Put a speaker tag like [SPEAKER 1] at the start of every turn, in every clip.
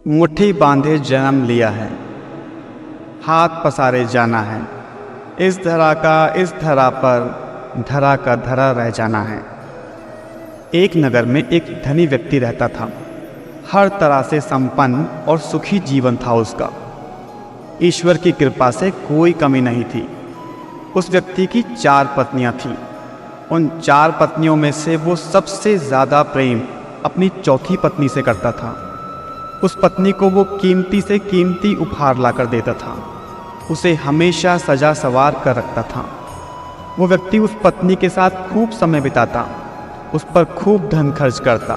[SPEAKER 1] मुट्ठी बांधे जन्म लिया है, हाथ पसारे जाना है। इस धरा का इस धरा पर धरा का धरा रह जाना है। एक नगर में एक धनी व्यक्ति रहता था। हर तरह से संपन्न और सुखी जीवन था उसका। ईश्वर की कृपा से कोई कमी नहीं थी। उस व्यक्ति की 4 पत्नियां थीं। उन 4 पत्नियों में से वो सबसे ज़्यादा प्रेम अपनी चौथी पत्नी से करता था। उस पत्नी को वो कीमती से कीमती उपहार ला कर देता था। उसे हमेशा सजा सवार कर रखता था। वो व्यक्ति उस पत्नी के साथ खूब समय बिताता, उस पर खूब धन खर्च करता।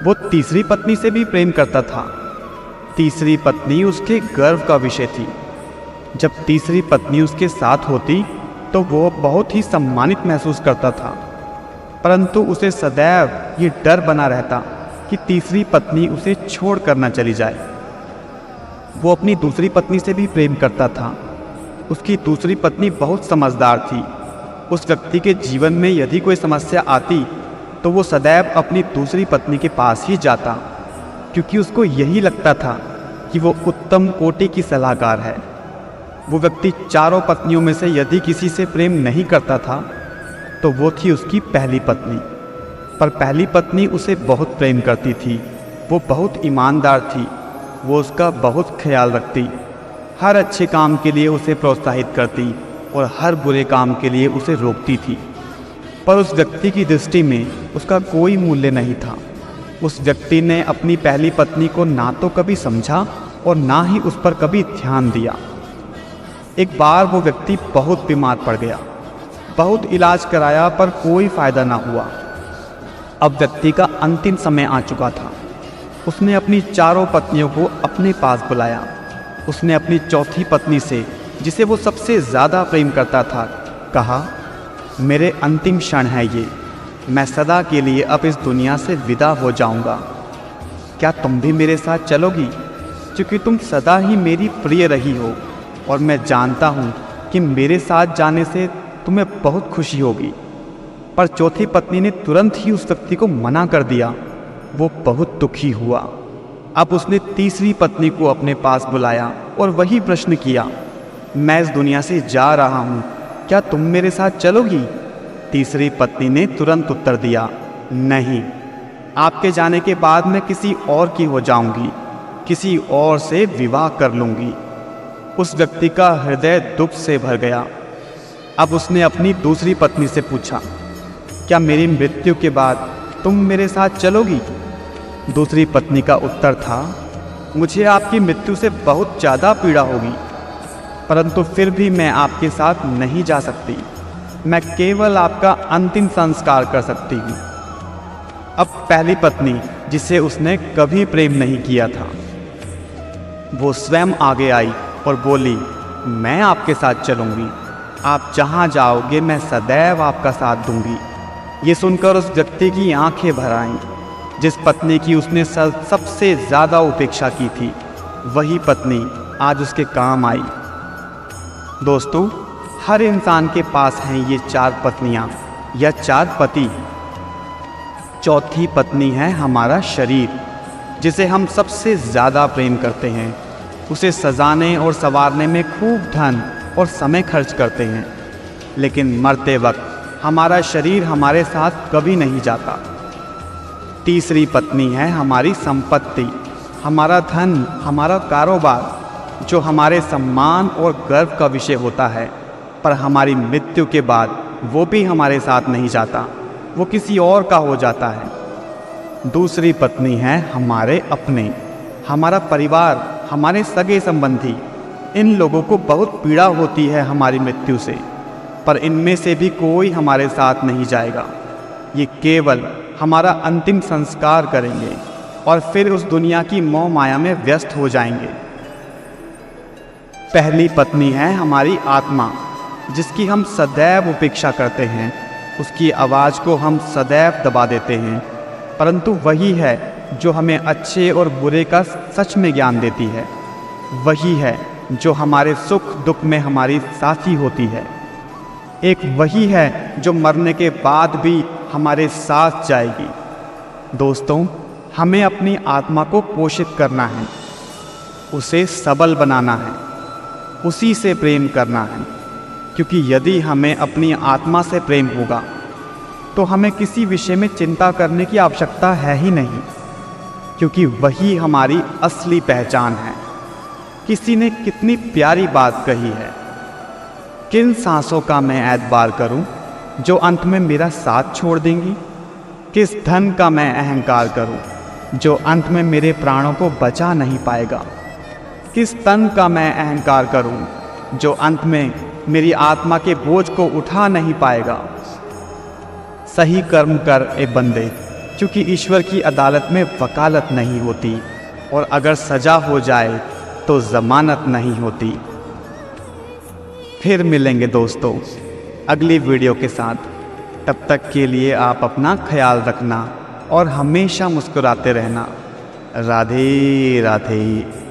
[SPEAKER 1] वो तीसरी पत्नी से भी प्रेम करता था। तीसरी पत्नी उसके गर्व का विषय थी। जब तीसरी पत्नी उसके साथ होती तो वो बहुत ही सम्मानित महसूस करता था, परंतु उसे सदैव ये डर बना रहता कि तीसरी पत्नी उसे छोड़ कर न चली जाए। वो अपनी दूसरी पत्नी से भी प्रेम करता था। उसकी दूसरी पत्नी बहुत समझदार थी। उस व्यक्ति के जीवन में यदि कोई समस्या आती तो वो सदैव अपनी दूसरी पत्नी के पास ही जाता, क्योंकि उसको यही लगता था कि वो उत्तम कोटि की सलाहकार है। वो व्यक्ति 4 पत्नियों में से यदि किसी से प्रेम नहीं करता था तो वो थी उसकी पहली पत्नी। पर पहली पत्नी उसे बहुत प्रेम करती थी। वो बहुत ईमानदार थी। वो उसका बहुत ख्याल रखती, हर अच्छे काम के लिए उसे प्रोत्साहित करती और हर बुरे काम के लिए उसे रोकती थी। पर उस व्यक्ति की दृष्टि में उसका कोई मूल्य नहीं था। उस व्यक्ति ने अपनी पहली पत्नी को ना तो कभी समझा और ना ही उस पर कभी ध्यान दिया। एक बार वो व्यक्ति बहुत बीमार पड़ गया। बहुत इलाज कराया पर कोई फ़ायदा ना हुआ। अब व्यक्ति का अंतिम समय आ चुका था। उसने अपनी 4 पत्नियों को अपने पास बुलाया। उसने अपनी चौथी पत्नी से, जिसे वो सबसे ज़्यादा प्रेम करता था, कहा, मेरे अंतिम क्षण है ये। मैं सदा के लिए अब इस दुनिया से विदा हो जाऊंगा। क्या तुम भी मेरे साथ चलोगी? क्योंकि तुम सदा ही मेरी प्रिय रही हो और मैं जानता हूँ कि मेरे साथ जाने से तुम्हें बहुत खुशी होगी। पर चौथी पत्नी ने तुरंत ही उस व्यक्ति को मना कर दिया। वो बहुत दुखी हुआ। अब उसने तीसरी पत्नी को अपने पास बुलाया और वही प्रश्न किया, मैं इस दुनिया से जा रहा हूँ, क्या तुम मेरे साथ चलोगी? तीसरी पत्नी ने तुरंत उत्तर दिया, नहीं, आपके जाने के बाद मैं किसी और की हो जाऊंगी, किसी और से विवाह कर लूँगी। उस व्यक्ति का हृदय दुख से भर गया। अब उसने अपनी दूसरी पत्नी से पूछा, क्या मेरी मृत्यु के बाद तुम मेरे साथ चलोगी? दूसरी पत्नी का उत्तर था, मुझे आपकी मृत्यु से बहुत ज़्यादा पीड़ा होगी, परंतु फिर भी मैं आपके साथ नहीं जा सकती। मैं केवल आपका अंतिम संस्कार कर सकती हूँ। अब पहली पत्नी, जिसे उसने कभी प्रेम नहीं किया था, वो स्वयं आगे आई और बोली, मैं आपके साथ चलूँगी। आप जहाँ जाओगे मैं सदैव आपका साथ दूंगी। ये सुनकर उस व्यक्ति की आंखें भर आईं। जिस पत्नी की उसने सबसे ज़्यादा उपेक्षा की थी, वही पत्नी आज उसके काम आई। दोस्तों, हर इंसान के पास हैं ये 4 पत्नियाँ या 4 पति। चौथी पत्नी है हमारा शरीर, जिसे हम सबसे ज़्यादा प्रेम करते हैं। उसे सजाने और संवारने में खूब धन और समय खर्च करते हैं, लेकिन मरते वक्त हमारा शरीर हमारे साथ कभी नहीं जाता। तीसरी पत्नी है हमारी संपत्ति, हमारा धन, हमारा कारोबार, जो हमारे सम्मान और गर्व का विषय होता है, पर हमारी मृत्यु के बाद वो भी हमारे साथ नहीं जाता, वो किसी और का हो जाता है। दूसरी पत्नी है हमारे अपने, हमारा परिवार, हमारे सगे संबंधी। इन लोगों को बहुत पीड़ा होती है हमारी मृत्यु से, पर इनमें से भी कोई हमारे साथ नहीं जाएगा। ये केवल हमारा अंतिम संस्कार करेंगे और फिर उस दुनिया की मोह माया में व्यस्त हो जाएंगे। पहली पत्नी है हमारी आत्मा, जिसकी हम सदैव उपेक्षा करते हैं। उसकी आवाज़ को हम सदैव दबा देते हैं, परंतु वही है जो हमें अच्छे और बुरे का सच में ज्ञान देती है। वही है जो हमारे सुख दुख में हमारी साथी होती है। एक वही है जो मरने के बाद भी हमारे साथ जाएगी। दोस्तों, हमें अपनी आत्मा को पोषित करना है, उसे सबल बनाना है, उसी से प्रेम करना है। क्योंकि यदि हमें अपनी आत्मा से प्रेम होगा तो हमें किसी विषय में चिंता करने की आवश्यकता है ही नहीं, क्योंकि वही हमारी असली पहचान है। किसी ने कितनी प्यारी बात कही है, किन सांसों का मैं एतबार करूं जो अंत में मेरा साथ छोड़ देंगी? किस धन का मैं अहंकार करूं जो अंत में मेरे प्राणों को बचा नहीं पाएगा? किस तन का मैं अहंकार करूं जो अंत में मेरी आत्मा के बोझ को उठा नहीं पाएगा? सही कर्म कर ए बंदे, क्योंकि ईश्वर की अदालत में वकालत नहीं होती, और अगर सजा हो जाए तो जमानत नहीं होती। फिर मिलेंगे दोस्तों अगली वीडियो के साथ। तब तक के लिए आप अपना ख्याल रखना और हमेशा मुस्कुराते रहना। राधे राधे।